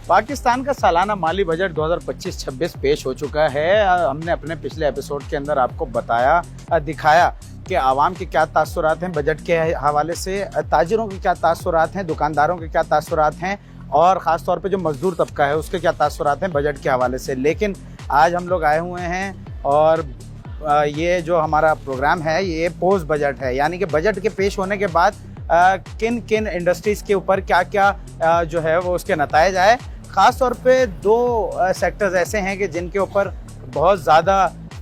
पाकिस्तान का सालाना माली बजट 2025-26 पेश हो चुका है। हमने अपने पिछले एपिसोड के अंदर आपको बताया, दिखाया कि आवाम के क्या तासुरात हैं बजट के हवाले से, ताजिरों के क्या तासुरात हैं, दुकानदारों के क्या तासुरात हैं और ख़ास तौर पे जो मज़दूर तबका है उसके क्या तासुरात हैं बजट के हवाले से। लेकिन आज हम लोग आए हुए हैं और ये जो हमारा प्रोग्राम है ये पोस्ट बजट है, यानी कि बजट के पेश होने के बाद किन किन इंडस्ट्रीज़ के ऊपर क्या क्या जो है वो उसके नताइज आए। ख़ास तौर पे दो सेक्टर्स ऐसे हैं कि जिनके ऊपर बहुत ज़्यादा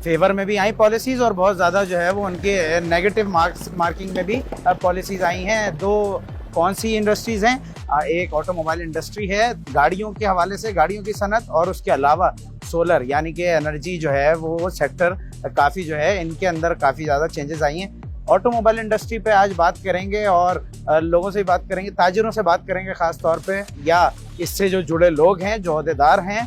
फेवर में भी आई पॉलिसीज़ और बहुत ज़्यादा जो है वो उनके नेगेटिव मार्किंग में भी पॉलिसीज़ आई हैं। दो कौन सी इंडस्ट्रीज़ हैं? एक ऑटोमोबाइल इंडस्ट्री है गाड़ियों के हवाले से, गाड़ियों की सनत, और उसके अलावा सोलर यानी कि एनर्जी जो है वो सेक्टर काफ़ी जो है इनके अंदर काफ़ी ज़्यादा चेंजेस आई हैं। ऑटोमोबाइल इंडस्ट्री पे आज बात करेंगे और लोगों से बात करेंगे, ताजिरों से बात करेंगे ख़ास तौर पे, या इससे जो जुड़े लोग हैं, जो अहदेदार हैं,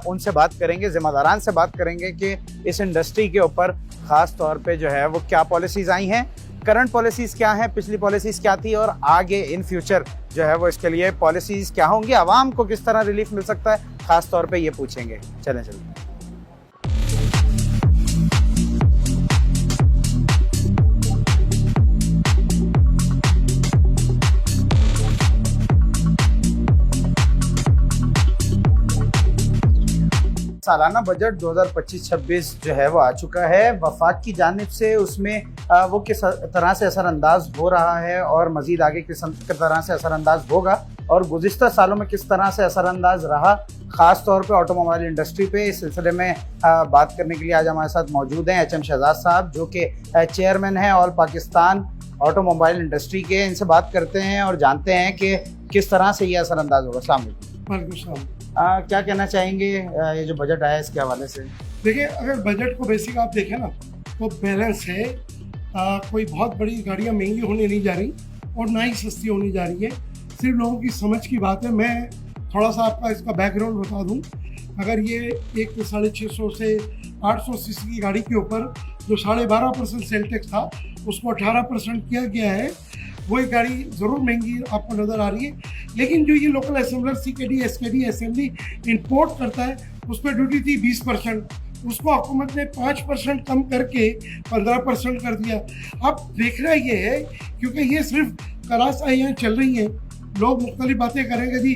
उनसे बात करेंगे, ज़िम्मेदारान से बात करेंगे कि इस इंडस्ट्री के ऊपर ख़ास तौर पे जो है वो क्या पॉलिसीज़ आई हैं, करंट पॉलिसीज़ क्या हैं, पिछली पॉलिसीज़ क्या थी और आगे इन फ्यूचर जो है वो इसके लिए पॉलिसीज़ क्या होंगी, आवाम को किस तरह रिलीफ मिल सकता है, ख़ास तौर पे ये पूछेंगे। चलें। सालाना बजट 2025-26 जो है वो आ चुका है। वफाक की जानिब से उसमें वो किस तरह से असरअंदाज हो रहा है और मज़ीद आगे किस तरह से असरअंदाज होगा और गुज़िश्ता सालों में किस तरह से असरअंदाज रहा, ख़ास तौर पे ऑटोमोबाइल इंडस्ट्री पे, इस सिलसिले में बात करने के लिए आज हमारे साथ मौजूद हैं एचएम शहजाद साहब, जो कि चेयरमैन हैं ऑल पाकिस्तान ऑटोमोबाइल इंडस्ट्री के। इनसे बात करते हैं और जानते हैं कि किस तरह से ये असरअंदाज होगा। अस्सलाम वालेकुम। क्या कहना चाहेंगे ये जो बजट आया इसके हवाले से? देखिए, अगर बजट को बेसिक आप देखें ना तो बैलेंस है। कोई बहुत बड़ी गाड़ियाँ महंगी होने नहीं जा रही और ना ही सस्ती होने जा रही है, सिर्फ लोगों की समझ की बात है। मैं थोड़ा सा आपका इसका बैकग्राउंड बता दूं। अगर ये एक 650 से 800 सीसी की गाड़ी के ऊपर जो 12.5% सेल टैक्स था उसको 18% किया गया है, वही गाड़ी ज़रूर महंगी आपको नज़र आ रही है। लेकिन जो ये local assembler CKD SKD assembly import करता है उस पर ड्यूटी थी 20%, उसको हुकूमत ने 5% कम करके 15% कर दिया। अब देखना ये है, क्योंकि ये सिर्फ करासाइयाँ चल रही हैं, लोग मुख्तलिफ बातें करेंगे जी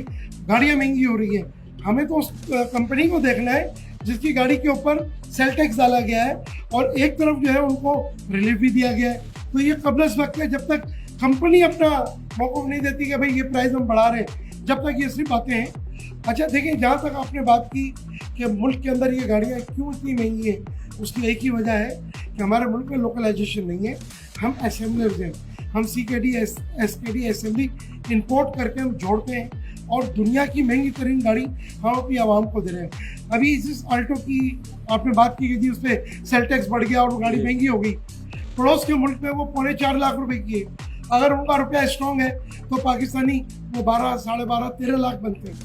गाड़ियाँ महंगी हो रही हैं। हमें तो उस कंपनी को देखना है जिसकी गाड़ी के ऊपर सेल टैक्स डाला गया है और एक तरफ जो है उनको रिलीफ भी दिया गया है। तो ये कबल इस वक्त है जब तक कंपनी अपना मौक़िफ़ नहीं देती कि भाई ये प्राइस हम बढ़ा रहे हैं, जब तक ये सिर्फ बातें हैं। अच्छा देखिए, जहाँ तक आपने बात की कि मुल्क के अंदर ये गाड़ियाँ क्यों इतनी महंगी हैं, उसकी एक ही वजह है कि हमारे मुल्क में लोकलाइजेशन नहीं है। हम असेंबलर्स हैं, हम सीकेडी एसकेडी असेंबली इंपोर्ट करके हम जोड़ते हैं और दुनिया की महंगी तरीन गाड़ी हम अपनी आवाम को दे रहे हैं। अभी इस आल्टो की आपने बात की थी, उस पर सेल टैक्स बढ़ गया और वो गाड़ी महंगी हो गई। पड़ोस के मुल्क में वो 4.25 लाख रुपए की है। अगर उनका रुपया स्ट्रॉन्ग है तो पाकिस्तानी वो 12, 12.5, 13 लाख बनते हैं।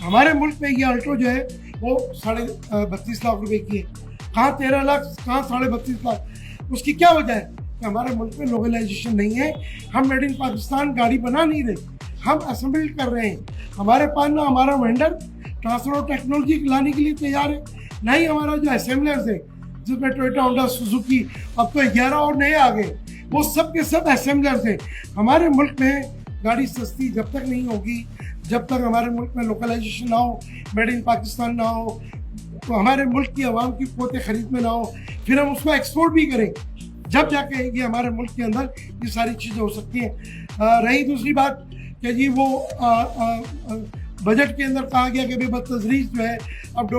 हमारे मुल्क में ये अल्टो जो है वो 32.5 लाख रुपए की है। कहाँ 13 लाख, कहाँ 32.5 लाख? उसकी क्या वजह है कि हमारे मुल्क में लोकलाइजेशन नहीं है। हम मेड इन पाकिस्तान गाड़ी बना नहीं रहे, हम असेंबल कर रहे हैं। हमारे पास ना हमारा वेंडर ट्रांसफर टेक्नोलॉजी लाने के लिए तैयार है, ना ही हमारा जो असेंबलर्स है, जिसमें टोयोटा, होंडा, सुजुकी, अब तो 11 और नए आ गए, वो सब के सब असेंबलर्स हैं। हमारे मुल्क में गाड़ी सस्ती जब तक नहीं होगी, जब तक हमारे मुल्क में लोकलाइजेशन ना हो, मेड इन पाकिस्तान ना हो, तो हमारे मुल्क की आवाम की क़ुव्वत ख़रीद में ना हो, फिर हम उसको एक्सपोर्ट भी करें, जब जाके ये हमारे मुल्क के अंदर ये सारी चीज़ें हो सकती हैं। रही दूसरी बात कि जी वो बजट के अंदर कहा गया कि भाई बदतदरीज जो है अब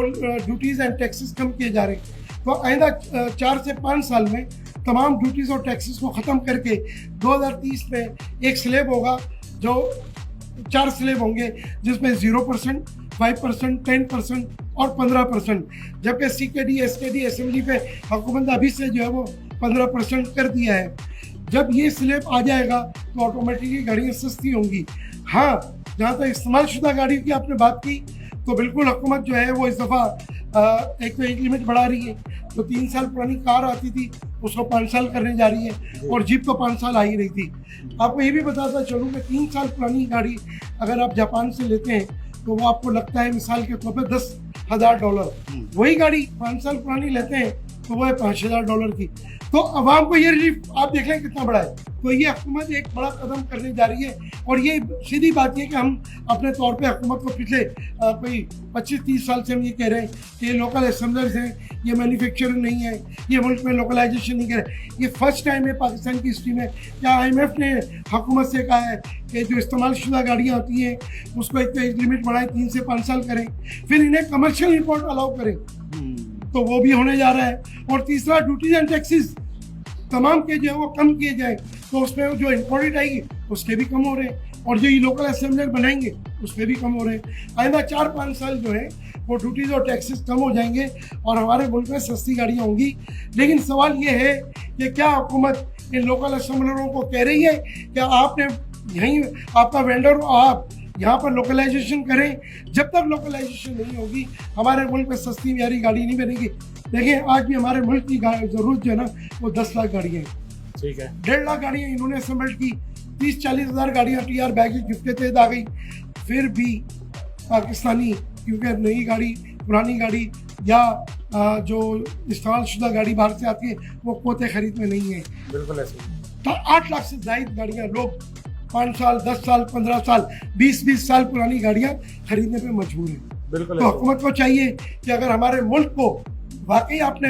ड्यूटीज़ एंड टैक्सेस कम किए जा रहे हैं, तो आइंदा 4 से 5 साल में तमाम ड्यूटीज़ और टैक्सेस को ख़त्म करके 2030 में एक स्लैब होगा, जो 4 स्लैब होंगे, जिसमें 0%, 5%, 10% और 15%, जबकि सीकेडी एसकेडी असेंबली पे हुकूमत ने अभी से जो है वो 15% कर दिया है। जब ये स्लैब आ जाएगा तो ऑटोमेटिकली गाड़ियाँ सस्ती होंगी। हाँ, जहाँ तक इस्तेमाल शुदा गाड़ी की आपने बात की, तो बिल्कुल हुकूमत जो है वो इस दफ़ा एक तो एज लिमिट बढ़ा रही है, तो 3 साल पुरानी कार आती थी उसको 5 साल करने जा रही है, और जीप तो 5 साल आ ही रही थी। आपको ये भी बताता चलूँ कि 3 साल पुरानी गाड़ी अगर आप जापान से लेते हैं तो वो आपको लगता है मिसाल के तौर पे $10,000। वही गाड़ी 5 साल पुरानी लेते हैं तो वो है $5,000 की। तो अवाम को ये रिलीफ आप देख लें कितना बड़ा है। तो ये हुकूमत एक बड़ा कदम करने जा रही है और ये सीधी बात है कि हम अपने तौर पे हुकूमत को पिछले कोई 25-30 साल से हम ये कह रहे हैं कि ये लोकल असेंबलर्स हैं, ये मैन्युफैक्चरिंग नहीं है, ये मुल्क में लोकलाइजेशन नहीं कर रहे। ये फर्स्ट टाइम है पाकिस्तान की हिस्ट्री में क्या IMF ने हुकूमत से कहा है कि जो इस्तेमाल शुदा गाड़ियाँ होती हैं उसको एक लिमिट बढ़ाएं, 3 से 5 साल करें, फिर इन्हें कमर्शियल इंपोर्ट अलाउ करें, तो वो भी होने जा रहा है। और तीसरा, ड्यूटीज एंड टैक्सेस तमाम के जो है वो कम किए जाए, तो उसमें जो इम्पोर्टेड आएगी उसके भी कम हो रहे हैं, और जो ये लोकल असेंबलर बनाएंगे उसमें भी कम हो रहे हैं। आइंदा 4-5 साल जो है वो ड्यूटीज और टैक्सेस कम हो जाएंगे और हमारे मुल्क में सस्ती गाड़ियाँ होंगी। लेकिन सवाल ये है कि क्या हुकूमत इन लोकल असेंबलरों को कह रही है कि आपने यहीं आपका वेंडर आप यहाँ पर लोकलाइजेशन करें? जब तक लोकलाइजेशन नहीं होगी हमारे मुल्क में सस्ती म्यारी गाड़ी नहीं बनेगी। देखिए आज भी हमारे मुल्क की जरूरत जो है ना वो 10 लाख गाड़ियाँ हैं, ठीक है, 1.5 लाख गाड़ियाँ इन्होंने असेंबल की, 30-40 हज़ार गाड़ियाँ TR बैगेज गिफ्ट के तहत आ गई। फिर भी पाकिस्तानी क्योंकि नई गाड़ी पुरानी गाड़ी या जो इस्तेमाल शुदा गाड़ी बाहर से आती है वो कोते खरीद में नहीं है। बिल्कुल ऐसे। तो 8 लाख से ज़ायद गाड़ियाँ लोग 5 साल 10 साल 15 साल 20-20 साल पुरानी गाड़ियाँ खरीदने पे मजबूर हैं। बिल्कुल। तो हुकूमत को चाहिए कि अगर हमारे मुल्क को वाकई आपने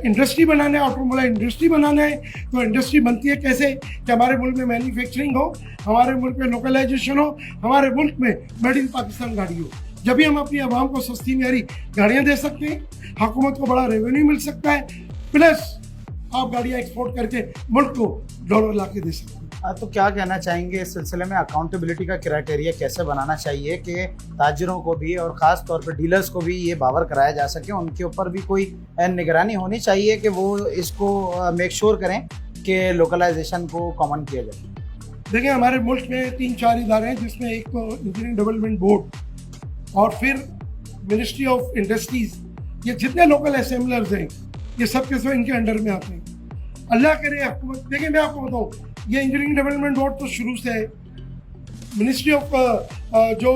इंडस्ट्री बनाना है, ऑटोमोबाइल इंडस्ट्री बनाना है, तो इंडस्ट्री बनती है कैसे कि हमारे मुल्क में मैन्युफैक्चरिंग हो, हमारे मुल्क में लोकलाइजेशन हो, हमारे मुल्क में मेड इन पाकिस्तान गाड़ी हो। जब भी हम अपनी आवाम को सस्ती म्यारी गाड़ियाँ दे सकते हैं, हुकूमत को बड़ा रेवेन्यू मिल सकता है, प्लस आप गाड़ियाँ एक्सपोर्ट करके मुल्क को डॉलर ला के दे सकते हैं। तो क्या कहना चाहेंगे इस सिलसिले में? अकाउंटेबिलिटी का क्राइटेरिया कैसे बनाना चाहिए कि ताजिरों को भी और ख़ास तौर पर डीलर्स को भी ये बावर कराया जा सके, उनके ऊपर भी कोई निगरानी होनी चाहिए कि वो इसको मेक श्योर करें कि लोकलाइजेशन को कॉमन किया जाए? देखिए हमारे मुल्क में 3-4 इदारे हैं, जिसमें एक तो इंजीनियरिंग डेवलपमेंट बोर्ड और फिर मिनिस्ट्री ऑफ इंडस्ट्रीज, ये जितने लोकल असेंबलर्स हैं ये सब के सब इनके अंडर में आते हैं। अल्लाह करे हुकूमत, देखिए मैं आपको बताऊँ, ये इंजीनियरिंग डेवलपमेंट बोर्ड तो शुरू से है, मिनिस्ट्री ऑफ जो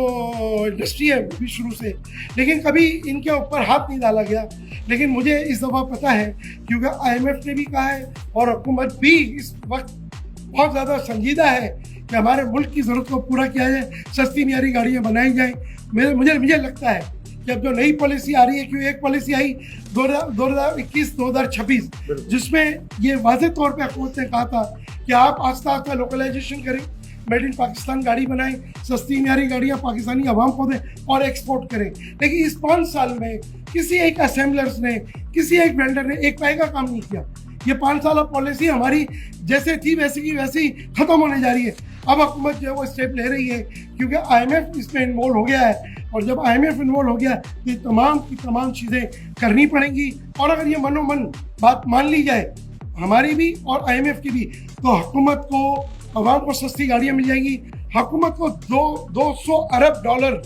इंडस्ट्री है वो भी शुरू से, लेकिन कभी इनके ऊपर हाथ नहीं डाला गया। लेकिन मुझे इस दफ़ा पता है क्योंकि IMF ने भी कहा है और हुकूमत भी इस वक्त बहुत ज़्यादा संजीदा है कि हमारे मुल्क की ज़रूरत को पूरा किया जाए, सस्ती म्यारी गाड़ियाँ बनाई जाएँ। मुझे लगता है कि अब जो नई पॉलिसी आ रही है, क्योंकि एक पॉलिसी आई 2021-2026 जिसमें ये वाज़ेह तौर पे हुकूमत ने कहा था कि आप आस्ता आस्ता लोकलाइजेशन करें, मेड इन पाकिस्तान गाड़ी बनाएं, सस्ती म्यारी गाड़ियाँ पाकिस्तानी आवाम को दें और एक्सपोर्ट करें। लेकिन इस 5 साल में किसी एक असेंबलर्स ने, किसी एक वेंडर ने एक पैसे का काम नहीं किया। ये 5 साल पॉलिसी हमारी जैसे थी वैसी की वैसी ख़त्म होने जा रही है। अब हुकूमत जो है वो स्टेप ले रही है क्योंकि IMF इसमें इन्वॉल्व हो गया है, और जब IMF इन्वॉल्व हो गया तो तमाम की तमाम चीज़ें करनी पड़ेंगी। और अगर ये मनोमन बात मान ली जाए हमारी भी और IMF की भी, तो हुकूमत को आवाम को सस्ती गाड़ियाँ मिल जाएंगी। हुकूमत को 200 अरब डॉलर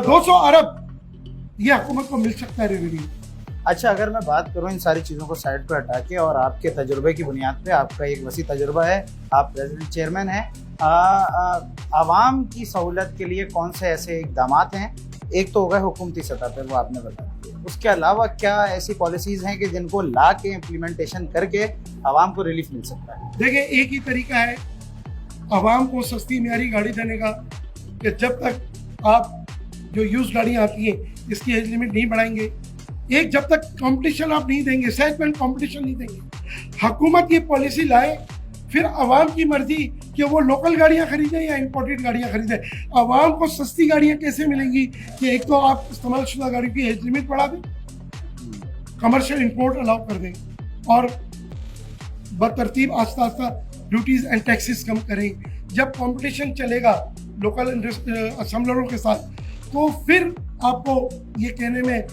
200 अरब ये हुकूमत को मिल सकता है रेवेन्यू। अच्छा, अगर मैं बात करूं इन सारी चीज़ों को साइड पर हटा के और आपके तजुर्बे की बुनियाद पे, आपका एक वसी तजुर्बा है, आप प्रेसिडेंट चेयरमैन हैं, आवाम की सहूलत के लिए कौन से ऐसे इकदाम हैं? एक तो होगा हुकूमती सतह पर, वो आपने बताया, उसके अलावा क्या ऐसी पॉलिसीज़ हैं कि जिनको ला के इम्प्लीमेंटेशन करके आवाम को रिलीफ मिल सकता है? देखिए एक ही तरीका है आवाम को सस्ती म्यारी गाड़ी देने का कि जब तक आप जो यूज गाड़ियाँ आती हैं इसकी एज लिमिट नहीं बढ़ाएंगे, एक जब तक कंपटीशन आप नहीं देंगे, सेगमेंट कंपटीशन नहीं देंगे, हुकूमत ये पॉलिसी लाए, फिर आवाम की मर्जी कि वो लोकल गाड़ियाँ खरीदें या इंपोर्टेड गाड़ियाँ खरीदें। आवाम को सस्ती गाड़ियाँ कैसे मिलेंगी कि एक तो आप इस्तेमाल शुदा गाड़ी की एज लिमिट बढ़ा दें, कमर्शियल इंपोर्ट अलाउ कर दें और बतरतीब आस्ता आस्ता ड्यूटीज़ एंड टैक्सेस कम करें। जब कंपटीशन चलेगा लोकल असेंबलरों के साथ तो फिर आपको ये कहने में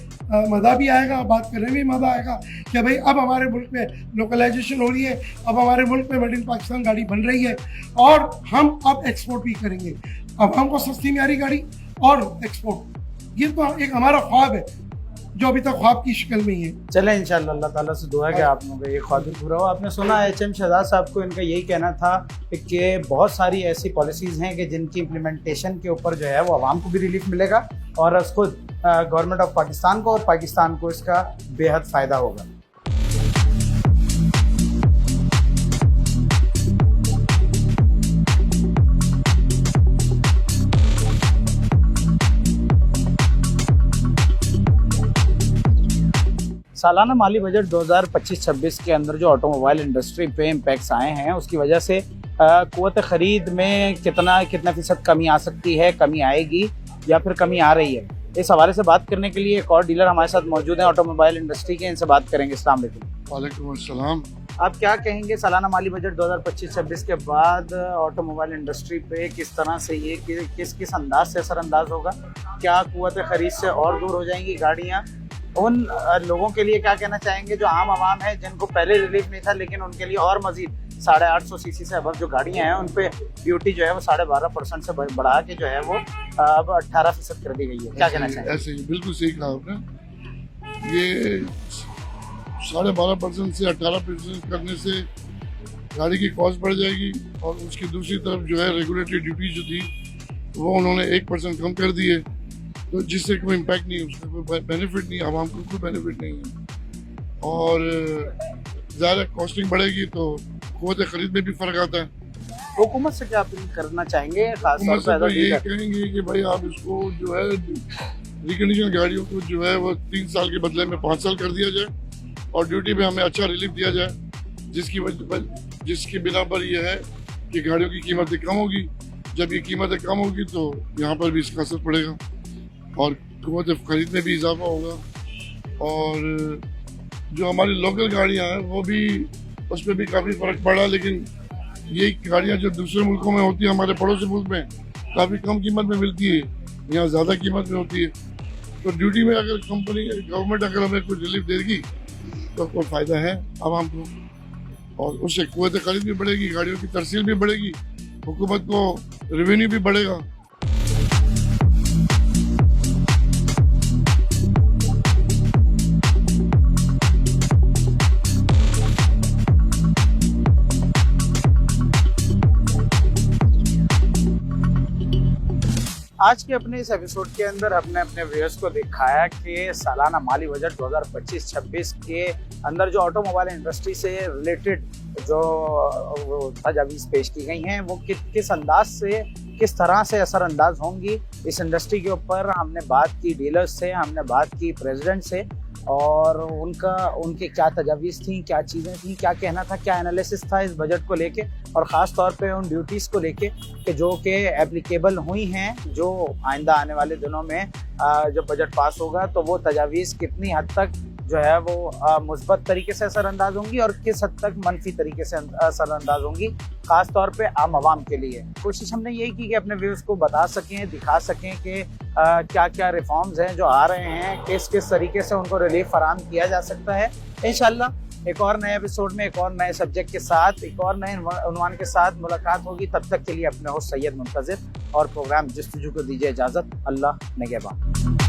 मज़ा भी आएगा, बात करने में भी मज़ा आएगा कि भाई अब हमारे मुल्क में लोकलाइजेशन हो रही है, अब हमारे मुल्क में मेड इन पाकिस्तान गाड़ी बन रही है और हम अब एक्सपोर्ट भी करेंगे। अब हमको सस्ती म्यारी गाड़ी और एक्सपोर्ट, ये तो एक हमारा ख्वाब है। जो अभी तक ख्वाब की शक्ल में ही है। चले इंशाल्लाह, अल्लाह ताला से दुआ है कि आप लोगों का ये ख्वाब भी पूरा हो। आपने सुना HM शहजाद साहब को, इनका यही कहना था कि बहुत सारी ऐसी पॉलिसीज़ हैं कि जिनकी इम्प्लीमेंटेशन के ऊपर जो है वो आवाम को भी रिलीफ मिलेगा और उसको गवर्नमेंट ऑफ पाकिस्तान को और पाकिस्तान को इसका बेहद फ़ायदा होगा। सालाना माली बजट 2025-26 के अंदर जो ऑटोमोबाइल इंडस्ट्री पे इम्पैक्ट्स आए हैं उसकी वजह से क़ुव्वत ख़रीद में कितना फ़ीसद कमी आ सकती है, कमी आएगी या फिर कमी आ रही है, इस हवाले से बात करने के लिए एक और डीलर हमारे साथ मौजूद हैं ऑटोमोबाइल इंडस्ट्री के। इनसे बात करेंगे। अस्सलाम वालेकुम। वालेकुम अस्सलाम। आप क्या कहेंगे सालाना माली बजट 2025-26 के बाद ऑटोमोबाइल इंडस्ट्री पे किस तरह से ये किस अंदाज से असरअंदाज होगा? क्या क़ुव्वत ख़रीद से और दूर हो जाएंगी गाड़ियाँ? उन लोगों के लिए क्या कहना चाहेंगे जो आम आवाम है, जिनको पहले रिलीफ नहीं था लेकिन उनके लिए और मजीद 850 सीसी से अब जो गाड़ियां हैं उन पे ड्यूटी जो है वो 12.5% से बढ़ा के जो है वो अब 18% कर दी गई है। क्या कहना चाहेंगे? ऐसे ही बिल्कुल सही कहा आपने। ये 12.5% से 18% करने से गाड़ी की कॉस्ट बढ़ जाएगी और उसकी दूसरी तरफ जो है रेगुलेटरी ड्यूटी जो थी वो उन्होंने 1% कम कर दी है, तो जिससे कोई इम्पैक्ट नहीं, उसका कोई बेनिफिट नहीं, आवाम को कोई बेनिफिट नहीं है। और ज़्यादा कॉस्टिंग बढ़ेगी तो क़ुव्वत ख़रीद में भी फ़र्क आता है। हुकूमत से क्या अपील करना चाहेंगे? हुकूमत से तो यही कहेंगे कि भाई आप इसको जो है रिकंडीशन गाड़ियों को जो है वो 3 साल के बदले में 5 साल कर दिया जाए और ड्यूटी पे हमें अच्छा रिलीफ दिया जाए, जिसकी बिना पर यह है कि गाड़ियों की कीमतें कम होगी। जब ये कीमतें कम होगी तो यहाँ पर भी इसका असर पड़ेगा और क़ुव्वत ख़रीद में भी इजाफा होगा। और जो हमारी लोकल गाड़ियाँ हैं वो भी, उस पर भी काफ़ी फ़र्क पड़ा, लेकिन ये गाड़ियाँ जो दूसरे मुल्कों में होती है, हमारे पड़ोसी मुल्क में काफ़ी कम कीमत में मिलती है, यहाँ ज़्यादा कीमत में होती है। तो ड्यूटी में अगर गवर्नमेंट अगर हमें कुछ रिलीफ देगी तो कोई फ़ायदा है आवाम को और उससे क़ुव्वत ख़रीद भी बढ़ेगी, गाड़ियों की तरसील भी बढ़ेगी, हुकूमत को रेवेन्यू भी बढ़ेगा। आज के अपने इस एपिसोड के अंदर हमने अपने व्यूअर्स को दिखाया कि सालाना माली बजट 2025-26 के अंदर जो ऑटोमोबाइल इंडस्ट्री से रिलेटेड जो तजावीज़ पेश की गई हैं वो किस अंदाज से, किस तरह से असरअंदाज होंगी इस इंडस्ट्री के ऊपर। हमने बात की डीलर्स से, हमने बात की प्रेसिडेंट से और उनके क्या तजावीज़ थी, क्या चीज़ें थी, क्या कहना था, क्या एनालिसिस था इस बजट को लेके और ख़ास तौर पे उन ड्यूटीज़ को लेके कि जो कि एप्लीकेबल हुई हैं, जो आइंदा आने वाले दिनों में जब बजट पास होगा तो वो तजावीज़ कितनी हद तक जो है वो मुस्बत तरीके से असरअंदाज होंगी और किस हद तक मनफी तरीके से असरअंदाज होंगी, ख़ास तौर पे आम आवाम के लिए। कोशिश हमने यही की कि अपने व्यूज़ को बता सकें, दिखा सकें कि क्या क्या रिफॉर्म्स हैं जो आ रहे हैं, किस किस तरीके से उनको रिलीफ फराहम किया जा सकता है। इंशाल्लाह एक और नए एपिसोड में एक और नए सब्जेक्ट के साथ, एक और नए उन्वान के साथ मुलाकात होगी। तब तक के लिए अपने होस्ट सैयद मुंतज़िर और प्रोग्राम जस्तजू को दीजिए इजाज़त। अल्लाह निगहबान।